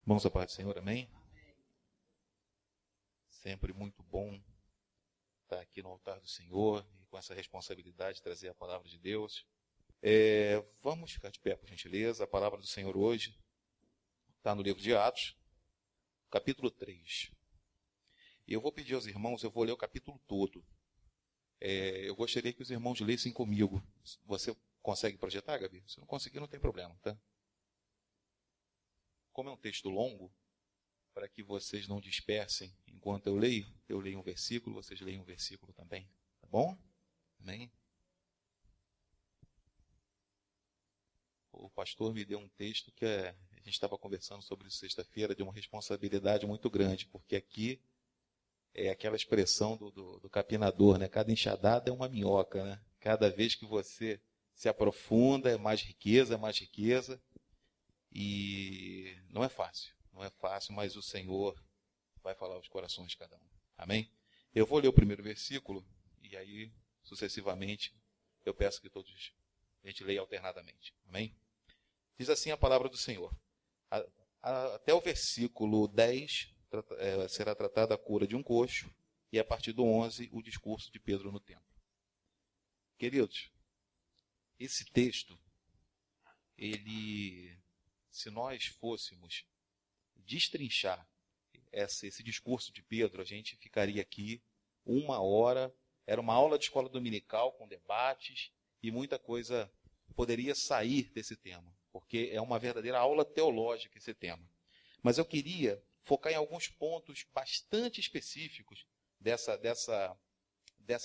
Vamos à paz do Senhor, amém? Sempre muito bom estar aqui no altar do Senhor e com essa responsabilidade de trazer a palavra de Deus. Vamos ficar de pé, por gentileza. A palavra do Senhor hoje está no livro de Atos, capítulo 3. E eu vou pedir aos irmãos, eu vou ler o capítulo todo. Eu gostaria que os irmãos lessem comigo. Você consegue projetar, Gabi? Se não conseguir, não tem problema, tá? Como é um texto longo, para que vocês não dispersem enquanto eu leio um versículo, vocês leem um versículo também, tá bom? Amém? O pastor me deu um texto que a gente estava conversando sobre isso sexta-feira, de uma responsabilidade muito grande, porque aqui é aquela expressão do capinador, né? Cada enxadada é uma minhoca, né? Cada vez que você se aprofunda, é mais riqueza, e não é fácil, mas o Senhor vai falar aos corações de cada um. Amém? Eu vou ler o primeiro versículo e aí, sucessivamente, eu peço que todos a gente leia alternadamente. Amém? Diz assim a palavra do Senhor. Até o versículo 10 será tratada a cura de um coxo e a partir do 11 o discurso de Pedro no templo. Queridos, esse texto, se nós fôssemos destrinchar esse discurso de Pedro, a gente ficaria aqui 1 hora. Era uma aula de escola dominical com debates e muita coisa poderia sair desse tema, porque é uma verdadeira aula teológica esse tema. Mas eu queria focar em alguns pontos bastante específicos dessa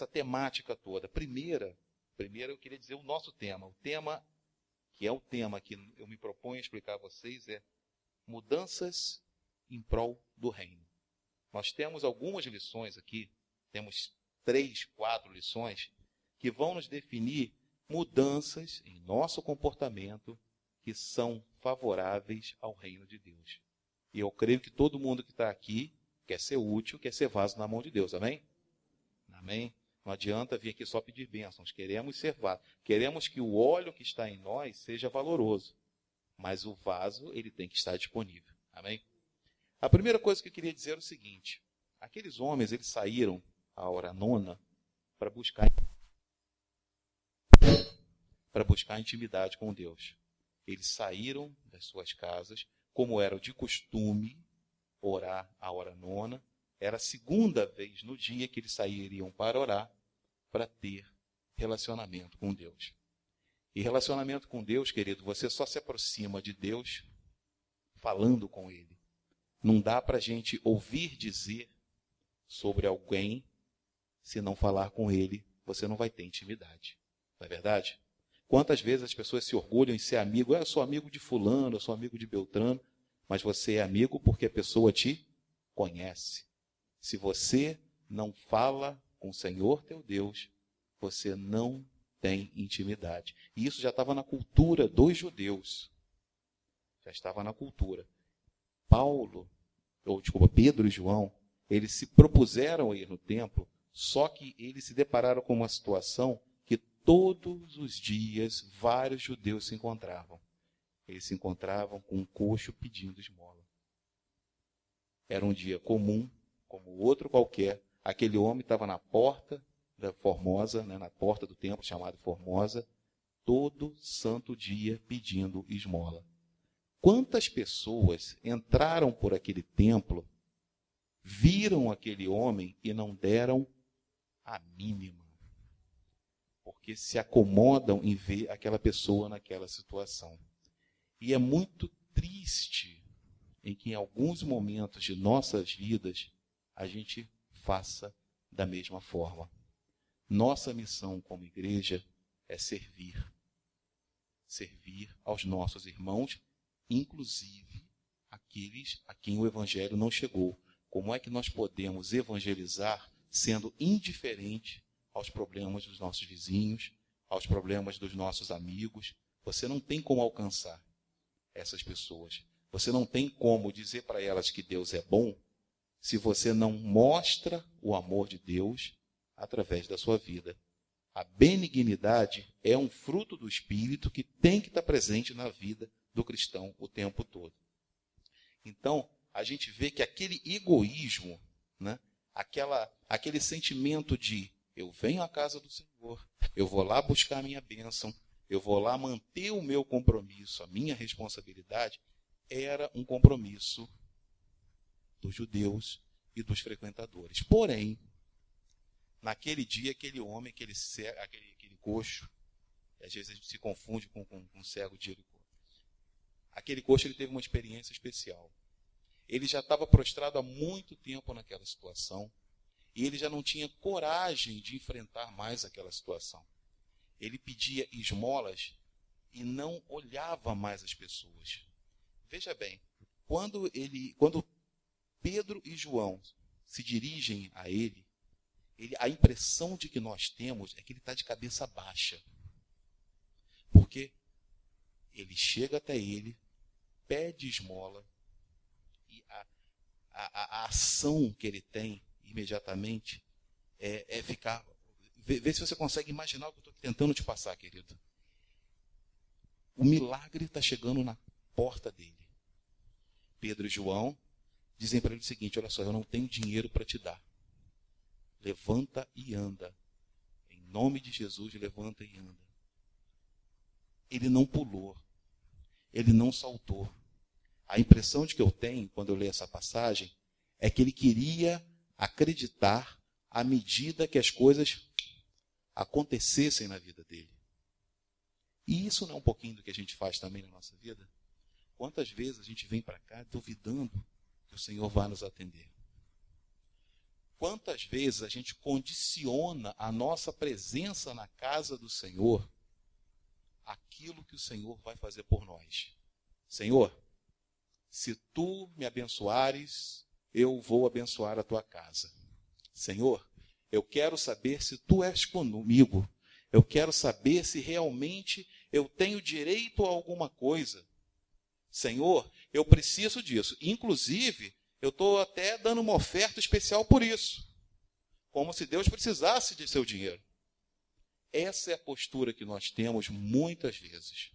temática toda. Primeiro eu queria dizer o nosso tema. O tema que é o tema que eu me proponho a explicar a vocês, é mudanças em prol do reino. Nós temos algumas lições aqui, temos 3, 4 lições, que vão nos definir mudanças em nosso comportamento que são favoráveis ao reino de Deus. E eu creio que todo mundo que está aqui quer ser útil, quer ser vaso na mão de Deus, amém? Amém? Não adianta vir aqui só pedir bênçãos, queremos ser vaso. Queremos que o óleo que está em nós seja valoroso, mas o vaso ele tem que estar disponível. Amém? A primeira coisa que eu queria dizer é o seguinte: aqueles homens eles saíram à hora nona para buscar intimidade com Deus. Eles saíram das suas casas, como era de costume, orar à hora nona. Era a segunda vez no dia que eles sairiam para orar, para ter relacionamento com Deus. E relacionamento com Deus, querido, você só se aproxima de Deus falando com Ele. Não dá para a gente ouvir dizer sobre alguém, se não falar com Ele, você não vai ter intimidade. Não é verdade? Quantas vezes as pessoas se orgulham em ser amigo? Eu sou amigo de fulano, eu sou amigo de Beltrano, mas você é amigo porque a pessoa te conhece. Se você não fala com o Senhor teu Deus, você não tem intimidade. E isso já estava na cultura dos judeus. Já estava na cultura. Pedro e João, eles se propuseram a ir no templo, só que eles se depararam com uma situação que todos os dias vários judeus se encontravam. Eles se encontravam com um coxo pedindo esmola. Era um dia comum, como outro qualquer. Aquele homem estava na porta da Formosa, né, na porta do templo chamado Formosa, todo santo dia pedindo esmola. Quantas pessoas entraram por aquele templo, viram aquele homem e não deram a mínima, porque se acomodam em ver aquela pessoa naquela situação. E é muito triste em que em alguns momentos de nossas vidas a gente faça da mesma forma. Nossa missão como igreja é servir aos nossos irmãos, inclusive aqueles a quem o evangelho não chegou. Como é que nós podemos evangelizar sendo indiferente aos problemas dos nossos vizinhos, aos problemas dos nossos amigos? Você não tem como alcançar essas pessoas. Você não tem como dizer para elas que Deus é bom se você não mostra o amor de Deus através da sua vida. A benignidade é um fruto do Espírito que tem que estar presente na vida do cristão o tempo todo. Então, a gente vê que aquele egoísmo, né, aquele sentimento de eu venho à casa do Senhor, eu vou lá buscar a minha bênção, eu vou lá manter o meu compromisso, a minha responsabilidade, era um compromisso dos judeus e dos frequentadores. Porém, naquele dia, aquele homem, aquele coxo, às vezes a gente se confunde com um cego de Jericó. Aquele coxo, ele teve uma experiência especial. Ele já estava prostrado há muito tempo naquela situação e ele já não tinha coragem de enfrentar mais aquela situação. Ele pedia esmolas e não olhava mais as pessoas. Veja bem, quando Pedro e João se dirigem a ele, a impressão de que nós temos é que ele está de cabeça baixa. Porque ele chega até ele, pede esmola, e a ação que ele tem imediatamente é ficar... Vê se você consegue imaginar o que eu estou tentando te passar, querido. O milagre está chegando na porta dele. Pedro e João dizem para ele o seguinte: olha só, eu não tenho dinheiro para te dar. Levanta e anda. Em nome de Jesus, levanta e anda. Ele não pulou. Ele não saltou. A impressão de que eu tenho, quando eu leio essa passagem, é que ele queria acreditar à medida que as coisas acontecessem na vida dele. E isso não é um pouquinho do que a gente faz também na nossa vida? Quantas vezes a gente vem para cá duvidando que o Senhor vai nos atender? Quantas vezes a gente condiciona a nossa presença na casa do Senhor aquilo que o Senhor vai fazer por nós? Senhor, se tu me abençoares, eu vou abençoar a tua casa. Senhor, eu quero saber se tu és comigo. Eu quero saber se realmente eu tenho direito a alguma coisa. Senhor, eu preciso disso. Inclusive, eu estou até dando uma oferta especial por isso. Como se Deus precisasse de seu dinheiro. Essa é a postura que nós temos muitas vezes.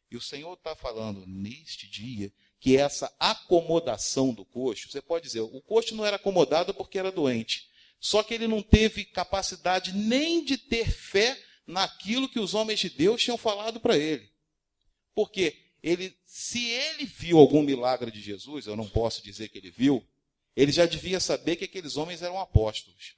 E o Senhor está falando neste dia que essa acomodação do coxo, você pode dizer, o coxo não era acomodado porque era doente. Só que ele não teve capacidade nem de ter fé naquilo que os homens de Deus tinham falado para ele. Porque se ele viu algum milagre de Jesus, eu não posso dizer que ele viu, ele já devia saber que aqueles homens eram apóstolos.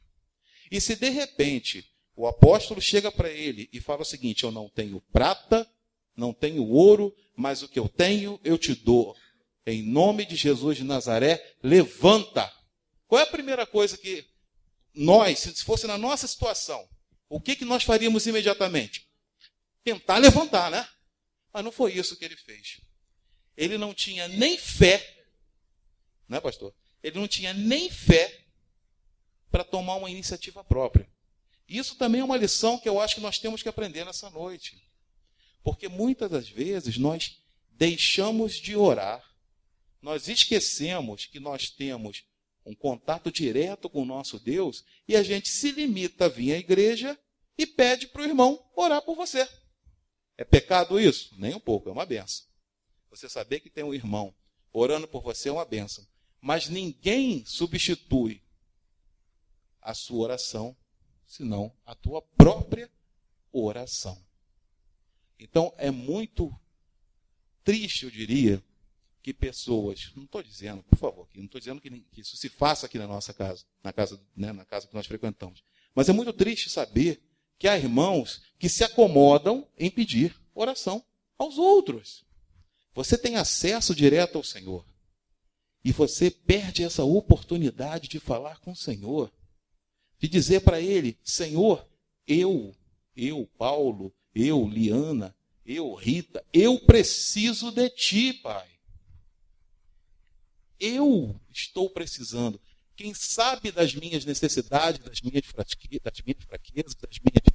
E se de repente o apóstolo chega para ele e fala o seguinte: eu não tenho prata, não tenho ouro, mas o que eu tenho eu te dou. Em nome de Jesus de Nazaré, levanta. Qual é a primeira coisa que nós, se fosse na nossa situação, o que nós faríamos imediatamente? Tentar levantar, né? Mas não foi isso que ele fez. Ele não tinha nem fé, né, pastor? Ele não tinha nem fé para tomar uma iniciativa própria. Isso também é uma lição que eu acho que nós temos que aprender nessa noite. Porque muitas das vezes nós deixamos de orar, nós esquecemos que nós temos um contato direto com o nosso Deus e a gente se limita a vir à igreja e pede para o irmão orar por você. É pecado isso? Nem um pouco, é uma benção. Você saber que tem um irmão orando por você é uma benção. Mas ninguém substitui a sua oração, senão a tua própria oração. Então é muito triste, eu diria, que pessoas, não estou dizendo, por favor, não estou dizendo que isso se faça aqui na nossa casa, na casa que nós frequentamos, mas é muito triste saber que há irmãos que se acomodam em pedir oração aos outros. Você tem acesso direto ao Senhor e você perde essa oportunidade de falar com o Senhor, de dizer para Ele: Senhor, eu, Paulo, eu, Liana, eu, Rita, eu preciso de Ti, Pai. Eu estou precisando. Quem sabe das minhas necessidades, das minhas fraquezas, das minhas...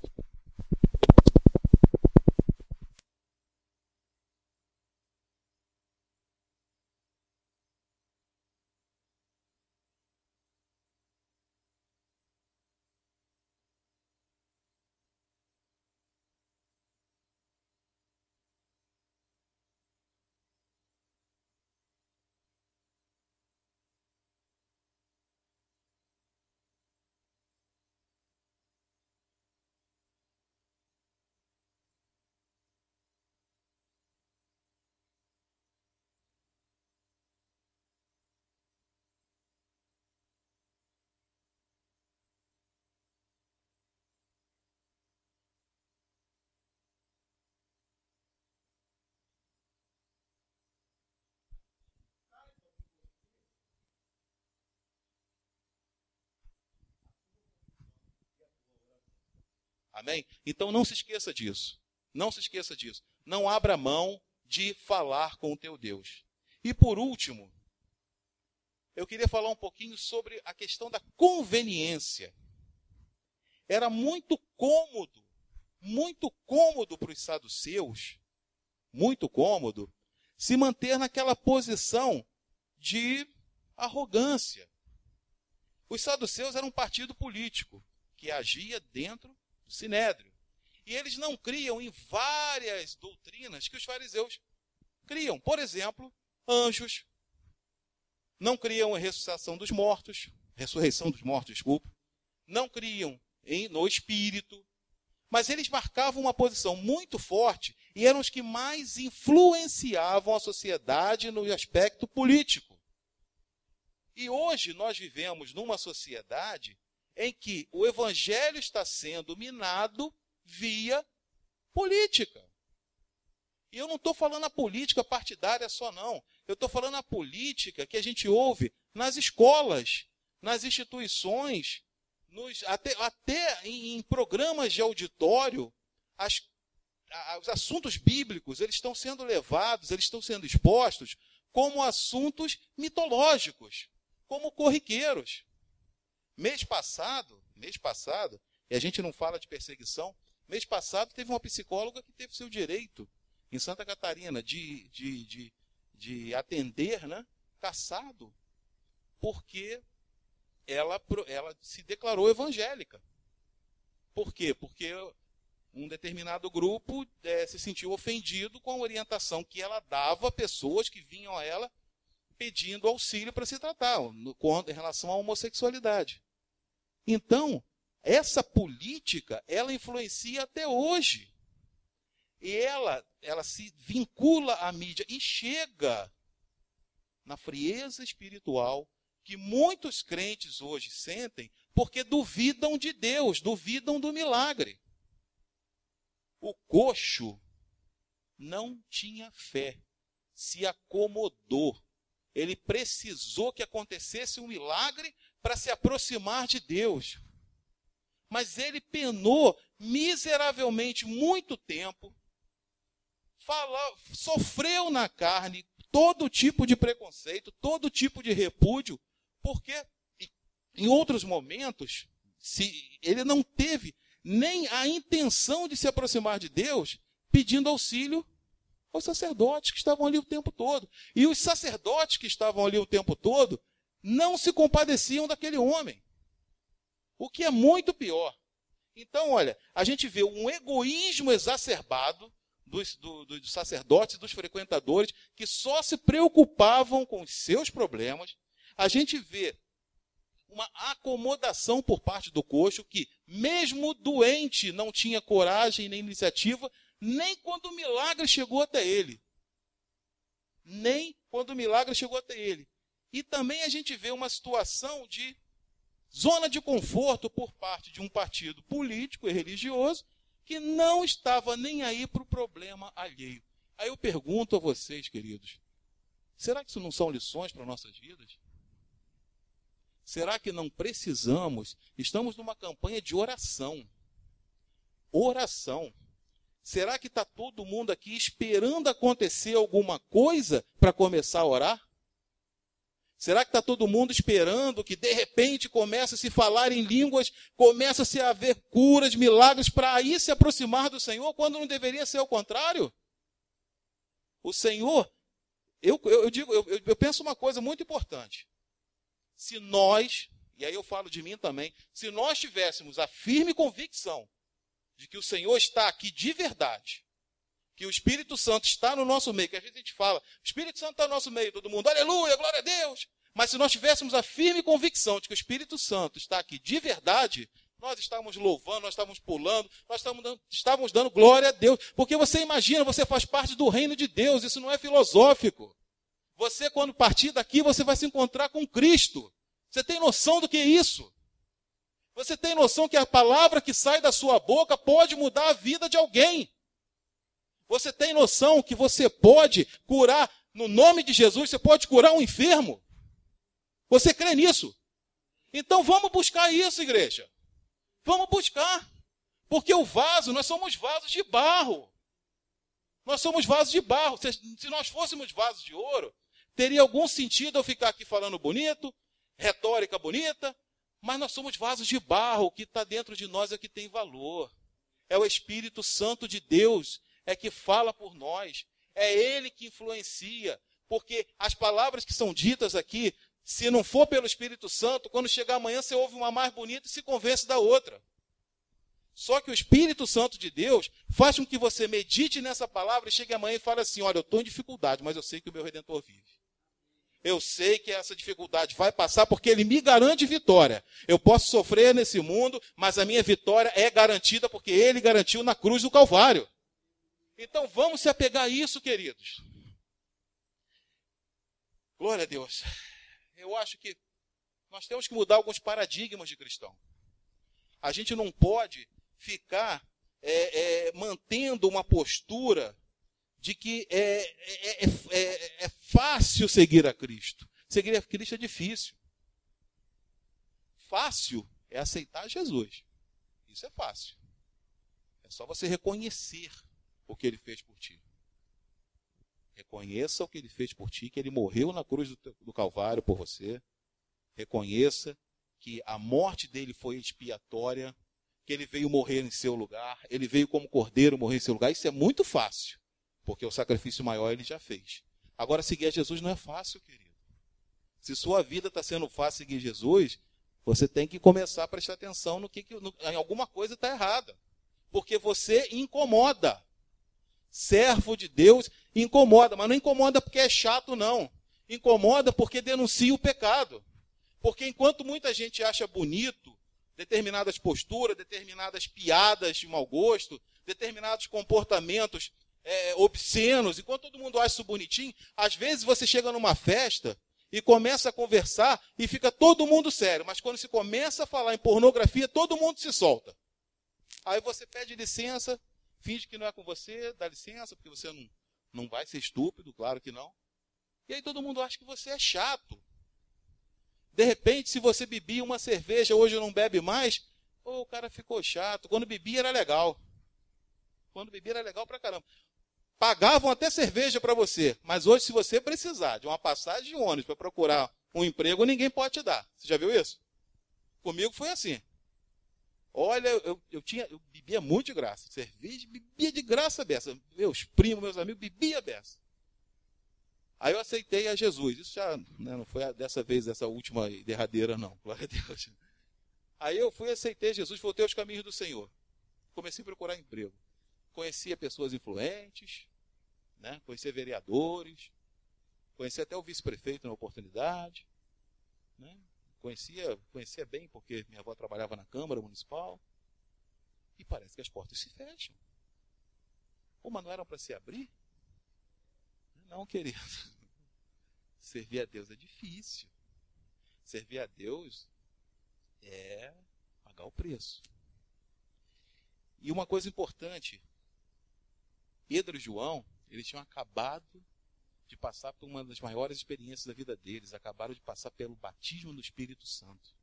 Amém? Então não se esqueça disso. Não se esqueça disso. Não abra mão de falar com o teu Deus. E por último, eu queria falar um pouquinho sobre a questão da conveniência. Era muito cômodo para os saduceus, muito cômodo, se manter naquela posição de arrogância. Os saduceus eram um partido político que agia dentro do sinédrio. E eles não criam em várias doutrinas que os fariseus criam. Por exemplo, anjos. Não criam a ressurreição dos mortos, desculpa. Não criam no espírito. Mas eles marcavam uma posição muito forte e eram os que mais influenciavam a sociedade no aspecto político. E hoje nós vivemos numa sociedade em que o evangelho está sendo minado via política. E eu não estou falando a política partidária só, não. Eu estou falando a política que a gente ouve nas escolas, nas instituições, até em programas de auditório. Os assuntos bíblicos eles estão sendo levados, eles estão sendo expostos como assuntos mitológicos, como corriqueiros. Mês passado, e a gente não fala de perseguição, mês passado teve uma psicóloga que teve seu direito em Santa Catarina de atender, né, cassado, porque ela se declarou evangélica. Por quê? Porque um determinado grupo se sentiu ofendido com a orientação que ela dava a pessoas que vinham a ela pedindo auxílio para se tratar, em relação à homossexualidade. Então, essa política, ela influencia até hoje. E ela se vincula à mídia e chega na frieza espiritual que muitos crentes hoje sentem porque duvidam de Deus, duvidam do milagre. O coxo não tinha fé, se acomodou. Ele precisou que acontecesse um milagre para se aproximar de Deus. Mas ele penou miseravelmente muito tempo, sofreu na carne todo tipo de preconceito, todo tipo de repúdio, porque em outros momentos, ele não teve nem a intenção de se aproximar de Deus, pedindo auxílio aos sacerdotes que estavam ali o tempo todo. E os sacerdotes que estavam ali o tempo todo não se compadeciam daquele homem. O que é muito pior. Então, olha, a gente vê um egoísmo exacerbado dos sacerdotes e dos frequentadores que só se preocupavam com os seus problemas. A gente vê uma acomodação por parte do coxo que, mesmo doente, não tinha coragem nem iniciativa, nem quando o milagre chegou até ele. Nem quando o milagre chegou até ele. E também a gente vê uma situação de zona de conforto por parte de um partido político e religioso que não estava nem aí para o problema alheio. Aí eu pergunto a vocês, queridos, será que isso não são lições para nossas vidas? Será que não precisamos? Estamos numa campanha de oração. Oração. Será que está todo mundo aqui esperando acontecer alguma coisa para começar a orar? Será que está todo mundo esperando que de repente comece a se falar em línguas, comece a haver curas, milagres, para aí se aproximar do Senhor, quando não deveria ser o contrário? O Senhor, eu penso uma coisa muito importante. Se nós, e aí eu falo de mim também, se nós tivéssemos a firme convicção de que o Senhor está aqui de verdade, que o Espírito Santo está no nosso meio, que às vezes a gente fala, o Espírito Santo está no nosso meio, todo mundo, aleluia, glória a Deus. Mas se nós tivéssemos a firme convicção de que o Espírito Santo está aqui de verdade, nós estávamos louvando, nós estávamos pulando, nós estávamos dando glória a Deus. Porque você imagina, você faz parte do reino de Deus, isso não é filosófico. Você, quando partir daqui, você vai se encontrar com Cristo. Você tem noção do que é isso? Você tem noção que a palavra que sai da sua boca pode mudar a vida de alguém? Você tem noção que você pode curar, no nome de Jesus, você pode curar um enfermo? Você crê nisso? Então vamos buscar isso, igreja. Vamos buscar. Porque o vaso, nós somos vasos de barro. Nós somos vasos de barro. Se nós fôssemos vasos de ouro, teria algum sentido eu ficar aqui falando bonito, retórica bonita, mas nós somos vasos de barro. O que está dentro de nós é que tem valor. É o Espírito Santo de Deus, é que fala por nós. É Ele que influencia. Porque as palavras que são ditas aqui, se não for pelo Espírito Santo, quando chegar amanhã você ouve uma mais bonita e se convence da outra. Só que o Espírito Santo de Deus faz com que você medite nessa palavra e chegue amanhã e fale assim, olha, eu estou em dificuldade, mas eu sei que o meu Redentor vive. Eu sei que essa dificuldade vai passar porque Ele me garante vitória. Eu posso sofrer nesse mundo, mas a minha vitória é garantida porque Ele garantiu na cruz do Calvário. Então vamos se apegar a isso, queridos. Glória a Deus. Eu acho que nós temos que mudar alguns paradigmas de cristão. A gente não pode ficar mantendo uma postura de que é fácil seguir a Cristo. Seguir a Cristo é difícil. Fácil é aceitar Jesus. Isso é fácil. É só você reconhecer o que Ele fez por ti. Reconheça o que Ele fez por ti, que Ele morreu na cruz do Calvário por você. Reconheça que a morte dele foi expiatória, que Ele veio morrer em seu lugar, Ele veio como cordeiro morrer em seu lugar. Isso é muito fácil, porque o sacrifício maior Ele já fez. Agora, seguir a Jesus não é fácil, querido. Se sua vida está sendo fácil seguir Jesus, você tem que começar a prestar atenção em alguma coisa está errada. Porque você incomoda. Servo de Deus incomoda, mas não incomoda porque é chato, não. Incomoda porque denuncia o pecado. Porque enquanto muita gente acha bonito determinadas posturas, determinadas piadas de mau gosto, determinados comportamentos obscenos, enquanto todo mundo acha isso bonitinho, às vezes você chega numa festa e começa a conversar e fica todo mundo sério, mas quando se começa a falar em pornografia, todo mundo se solta. Aí você pede licença, finge que não é com você, dá licença, porque você não vai ser estúpido, claro que não. E aí todo mundo acha que você é chato. De repente, se você bebia uma cerveja, hoje não bebe mais, o cara ficou chato. Quando bebia era legal. Quando bebia era legal pra caramba. Pagavam até cerveja para você, mas hoje se você precisar de uma passagem de ônibus para procurar um emprego, ninguém pode te dar. Você já viu isso? Comigo foi assim. Olha, eu bebia muito de graça. Cerveja, bebia de graça beça. Meus primos, meus amigos, bebia beça. Aí eu aceitei a Jesus. Isso já não foi dessa vez, essa última e derradeira, não. Glória a Deus. Aí eu fui, aceitei Jesus, voltei aos caminhos do Senhor. Comecei a procurar emprego. Conhecia pessoas influentes, né? Conhecia vereadores, conhecia até o vice-prefeito na oportunidade, né? Conhecia bem, porque minha avó trabalhava na Câmara Municipal, e parece que as portas se fecham. Pô, mas não eram para se abrir? Não, querido. Servir a Deus é difícil. Servir a Deus é pagar o preço. E uma coisa importante, Pedro e João, eles tinham acabado de passar por uma das maiores experiências da vida deles, acabaram de passar pelo batismo do Espírito Santo.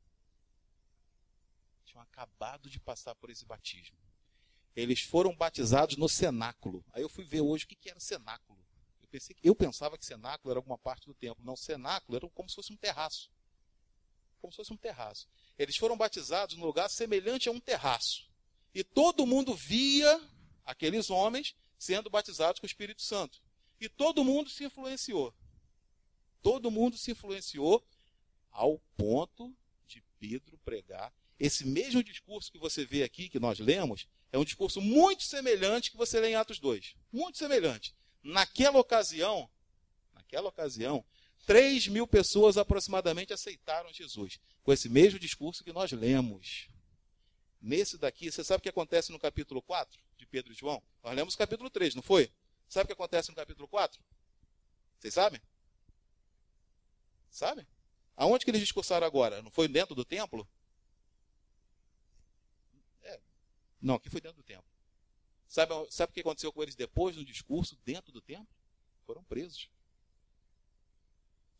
Tinham acabado de passar por esse batismo. Eles foram batizados no cenáculo. Aí eu fui ver hoje o que era cenáculo. Eu pensava que cenáculo era alguma parte do templo. Não, cenáculo era como se fosse um terraço. Como se fosse um terraço. Eles foram batizados num lugar semelhante a um terraço. E todo mundo via aqueles homens sendo batizados com o Espírito Santo. E todo mundo se influenciou. Todo mundo se influenciou ao ponto de Pedro pregar. Esse mesmo discurso que você vê aqui, que nós lemos, é um discurso muito semelhante que você lê em Atos 2. Muito semelhante. Naquela ocasião, 3.000 pessoas aproximadamente aceitaram Jesus. Com esse mesmo discurso que nós lemos. Nesse daqui, você sabe o que acontece no capítulo 4 de Pedro e João? Nós lemos o capítulo 3, não foi? Sabe o que acontece no capítulo 4? Vocês sabem? Sabem? Aonde que eles discursaram agora? Não foi dentro do templo? Não, aqui foi dentro do templo. Sabe o que aconteceu com eles depois do discurso dentro do templo? Foram presos.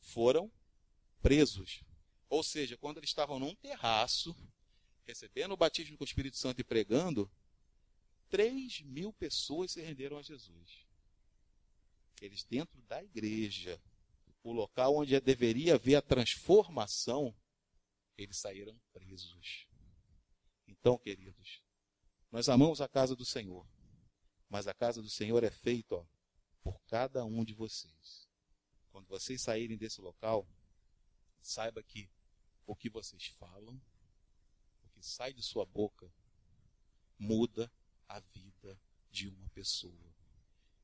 Foram presos. Ou seja, quando eles estavam num terraço, recebendo o batismo com o Espírito Santo e pregando, 3.000 pessoas se renderam a Jesus. Eles dentro da igreja, o local onde deveria haver a transformação, eles saíram presos. Então, queridos, nós amamos a casa do Senhor, mas a casa do Senhor é feita por cada um de vocês. Quando vocês saírem desse local, saiba que o que vocês falam, o que sai de sua boca, muda a vida de uma pessoa.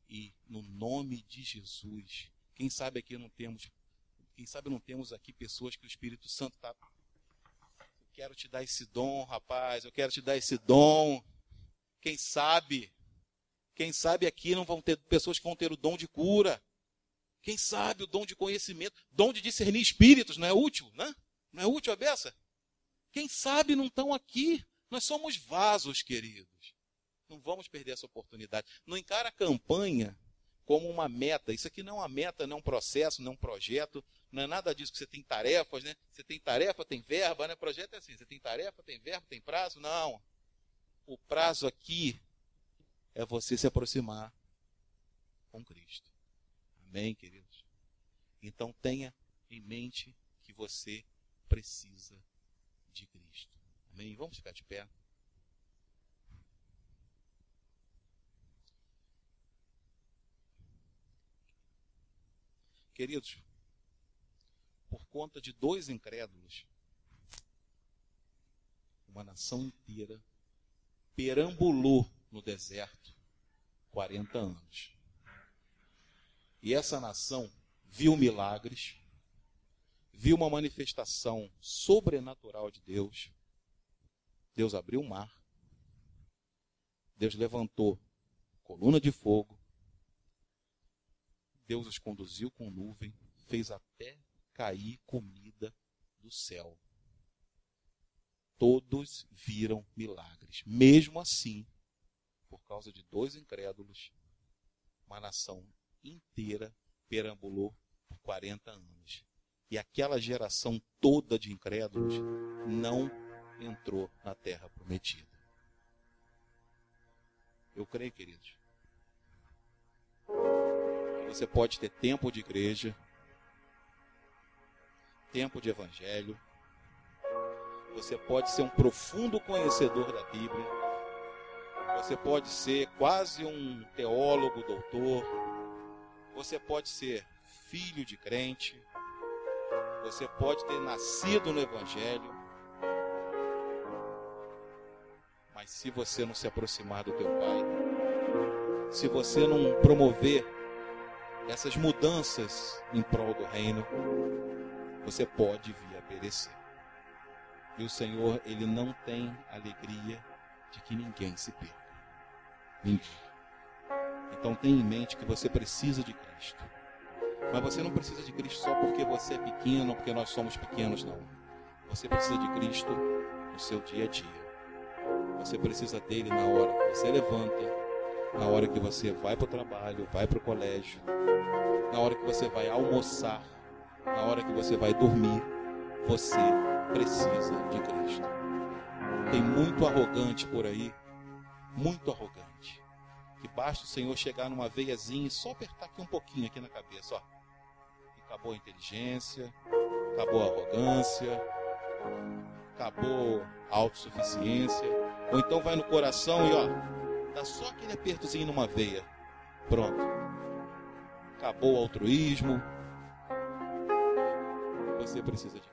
E no nome de Jesus, quem sabe não temos aqui pessoas que o Espírito Santo está... Eu quero te dar esse dom, rapaz, eu quero te dar esse dom. Quem sabe aqui não vão ter pessoas que vão ter o dom de cura. Quem sabe o dom de conhecimento, dom de discernir espíritos, não é útil, né? Não é útil a beça? Quem sabe não estão aqui? Nós somos vasos, queridos. Não vamos perder essa oportunidade. Não encara a campanha como uma meta. Isso aqui não é uma meta, não é um processo, não é um projeto. Não é nada disso que você tem tarefas, né? Você tem tarefa, tem verba, né? Projeto é assim, você tem tarefa, tem verba, tem prazo. Não. O prazo aqui é você se aproximar com Cristo. Amém, queridos? Então tenha em mente que você precisa de Cristo. Amém? Vamos ficar de pé. Queridos, por conta de 2 incrédulos, uma nação inteira perambulou no deserto 40 anos. E essa nação viu milagres, viu uma manifestação sobrenatural de Deus. Deus abriu o mar, Deus levantou coluna de fogo, Deus os conduziu com nuvem, fez até cair comida do céu. Todos viram milagres. Mesmo assim, por causa de 2 incrédulos, uma nação inteira perambulou por 40 anos. E aquela geração toda de incrédulos não entrou na terra prometida. Eu creio, queridos, que você pode ter tempo de igreja, tempo de evangelho, você pode ser um profundo conhecedor da Bíblia, você pode ser quase um teólogo, doutor, você pode ser filho de crente, você pode ter nascido no evangelho, mas se você não se aproximar do teu Pai, se você não promover essas mudanças em prol do reino, você pode vir a perecer. E o Senhor, Ele não tem alegria de que ninguém se perca. Ninguém. Então tenha em mente que você precisa de Cristo. Mas você não precisa de Cristo só porque você é pequeno ou porque nós somos pequenos, não. Você precisa de Cristo no seu dia a dia. Você precisa dele na hora que você levanta, na hora que você vai para o trabalho, vai para o colégio, na hora que você vai almoçar, na hora que você vai dormir. Você precisa de Cristo. Tem muito arrogante por aí, muito arrogante, que basta o Senhor chegar numa veiazinha e só apertar aqui um pouquinho aqui na cabeça, ó. E acabou a inteligência, acabou a arrogância, acabou a autossuficiência. Ou então vai no coração e ó, dá só aquele apertozinho numa veia. Pronto. Acabou o altruísmo. Você precisa de